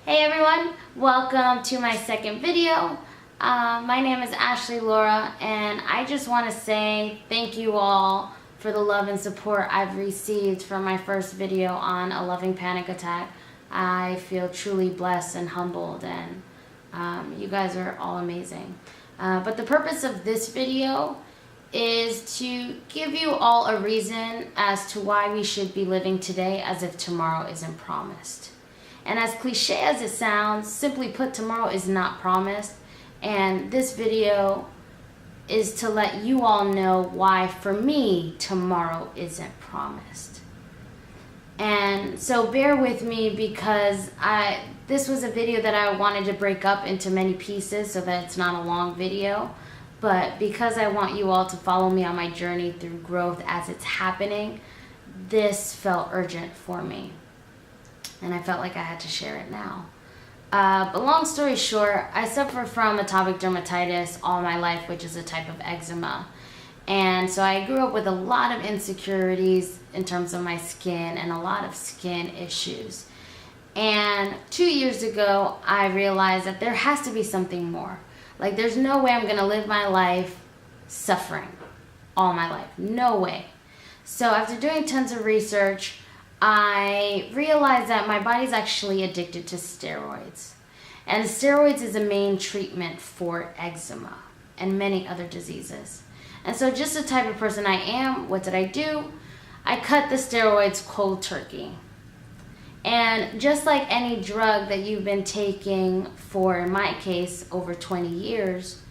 Hey everyone, welcome to my second video. My name is Ashley Laura, and I just want to say thank you all for the love and support I've received from my first video on a loving panic attack. I feel truly blessed and humbled, and you guys are all amazing. But the purpose of this video is to give you all a reason as to why we should be living today as if tomorrow isn't promised. And as cliche as it sounds, simply put, tomorrow is not promised. And this video is to let you all know why, for me, tomorrow isn't promised. And so bear with me, because this was a video that I wanted to break up into many pieces so that it's not a long video. But because I want you all to follow me on my journey through growth as it's happening, this felt urgent for me. And I felt like I had to share it now. But long story short, I suffer from atopic dermatitis all my life, which is a type of eczema. And so I grew up with a lot of insecurities in terms of my skin and a lot of skin issues. And 2 years ago, I realized that there has to be something more. Like, there's no way I'm gonna live my life suffering all my life. No way. So after doing tons of research, I realized that my body's actually addicted to steroids. And steroids is a main treatment for eczema and many other diseases. And so, just the type of person I am, what did I do? I cut the steroids cold turkey. And just like any drug that you've been taking for, in my case, over 20 years,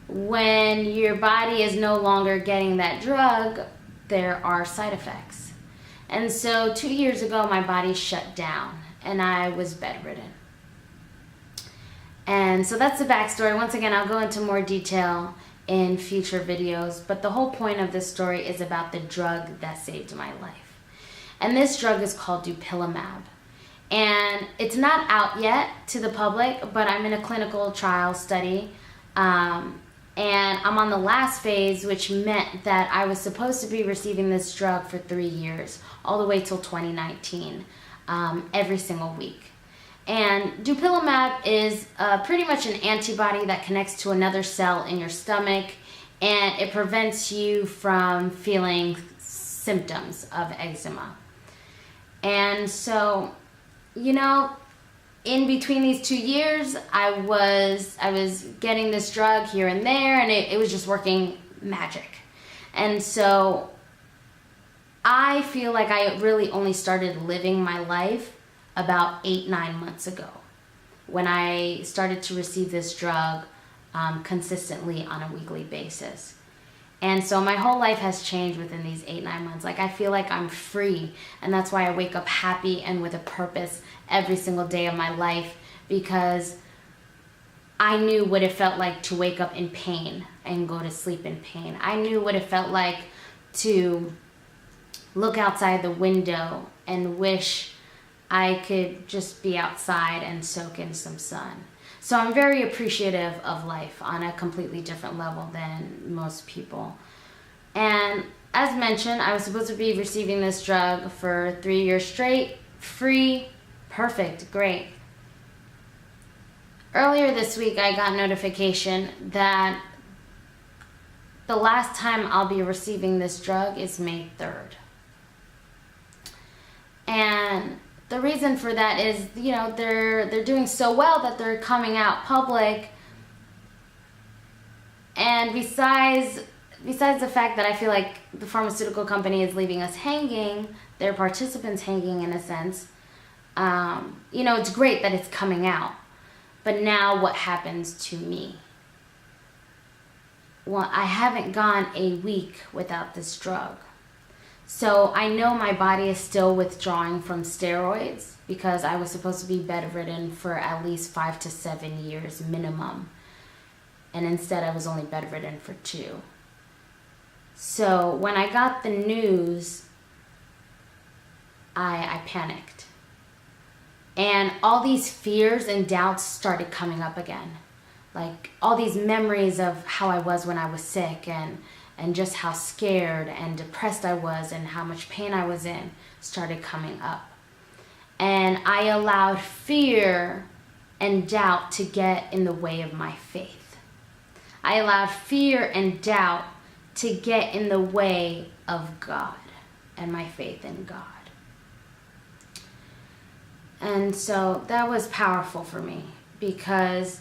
when your body is no longer getting that drug, there are side effects. And so 2 years ago, my body shut down and I was bedridden. And so that's the backstory. Once again, I'll go into more detail in future videos, but the whole point of this story is about the drug that saved my life. And this drug is called dupilumab. And it's not out yet to the public, but I'm in a clinical trial study. And I'm on the last phase, which meant that I was supposed to be receiving this drug for 3 years, all the way till 2019, every single week. And dupilumab is pretty much an antibody that connects to another cell in your stomach, and it prevents you from feeling symptoms of eczema. And so, in between these 2 years, I was getting this drug here and there, and it was just working magic. And so I feel like I really only started living my life about 8-9 months ago, when I started to receive this drug consistently on a weekly basis. And so my whole life has changed within these 8-9 months. Like, I feel like I'm free, and that's why I wake up happy and with a purpose every single day of my life, because I knew what it felt like to wake up in pain and go to sleep in pain. I knew what it felt like to look outside the window and wish I could just be outside and soak in some sun. So I'm very appreciative of life on a completely different level than most people. And as mentioned, I was supposed to be receiving this drug for 3 years straight, free, perfect, great. Earlier this week, I got notification that the last time I'll be receiving this drug is May 3rd. And the reason for that is, they're doing so well that they're coming out public. And besides the fact that I feel like the pharmaceutical company is leaving us hanging, their participants hanging in a sense, it's great that it's coming out. But now what happens to me? Well, I haven't gone a week without this drug. So I know my body is still withdrawing from steroids, because I was supposed to be bedridden for at least 5 to 7 years minimum. And instead I was only bedridden for 2. So when I got the news, I panicked. And all these fears and doubts started coming up again. Like, all these memories of how I was when I was sick, and just how scared and depressed I was and how much pain I was in started coming up. And I allowed fear and doubt to get in the way of my faith. I allowed fear and doubt to get in the way of God and my faith in God. And so that was powerful for me, because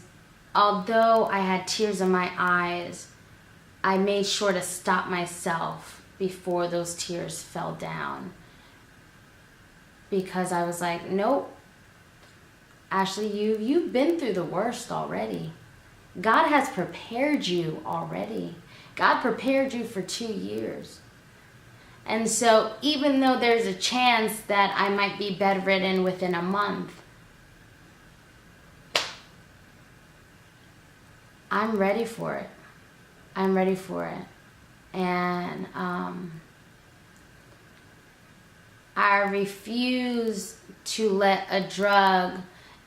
although I had tears in my eyes, I made sure to stop myself before those tears fell down. Because I was like, nope, Ashley, you've been through the worst already. God has prepared you already. God prepared you for 2 years. And so even though there's a chance that I might be bedridden within a month, I'm ready for it. I'm ready for it. And I refuse to let a drug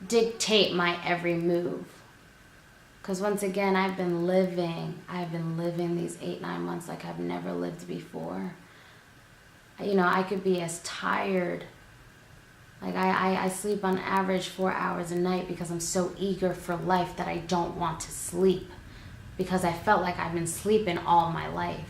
dictate my every move. Because once again, I've been living these 8-9 months like I've never lived before. You know, I could be as tired. Like I sleep on average 4 hours a night because I'm so eager for life that I don't want to sleep, because I felt like I've been sleeping all my life.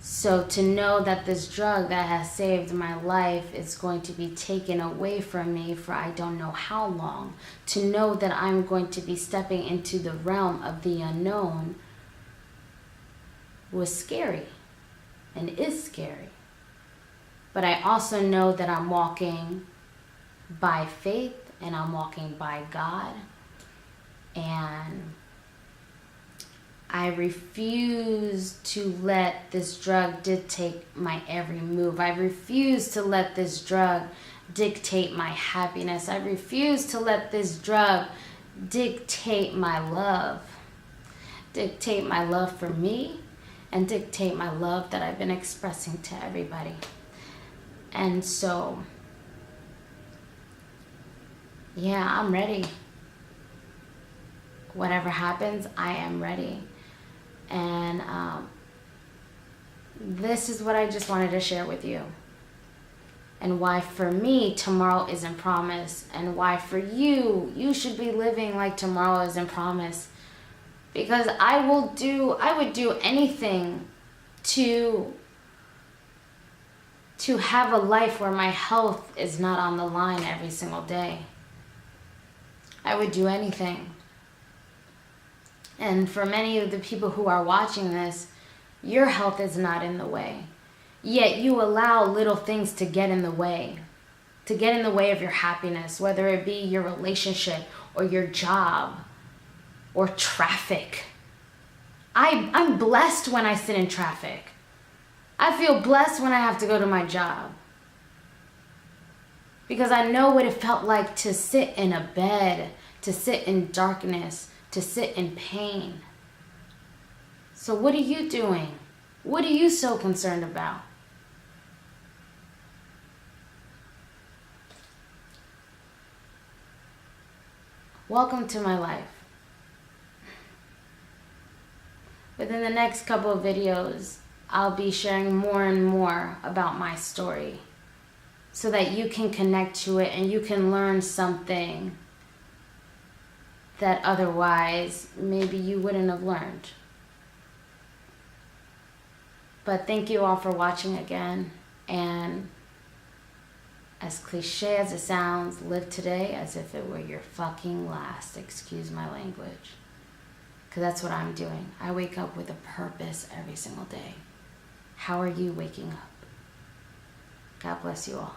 So to know that this drug that has saved my life is going to be taken away from me for I don't know how long, to know that I'm going to be stepping into the realm of the unknown was scary and is scary. But I also know that I'm walking by faith and I'm walking by God. And I refuse to let this drug dictate my every move. I refuse to let this drug dictate my happiness. I refuse to let this drug dictate my love. Dictate my love for me and dictate my love that I've been expressing to everybody. And so, yeah, I'm ready. Whatever happens, I am ready. And this is what I just wanted to share with you. And why for me, tomorrow isn't promised. And why for you, you should be living like tomorrow isn't promised. Because I would do anything to have a life where my health is not on the line every single day. I would do anything. And for many of the people who are watching this, your health is not in the way. Yet you allow little things to get in the way. To get in the way of your happiness, whether it be your relationship or your job or traffic. I'm blessed when I sit in traffic. I feel blessed when I have to go to my job. Because I know what it felt like to sit in a bed, to sit in darkness, to sit in pain. So what are you doing? What are you so concerned about? Welcome to my life. Within the next couple of videos, I'll be sharing more and more about my story so that you can connect to it and you can learn something that otherwise maybe you wouldn't have learned. But thank you all for watching again. And as cliche as it sounds, live today as if it were your fucking last. Excuse my language. Because that's what I'm doing. I wake up with a purpose every single day. How are you waking up? God bless you all.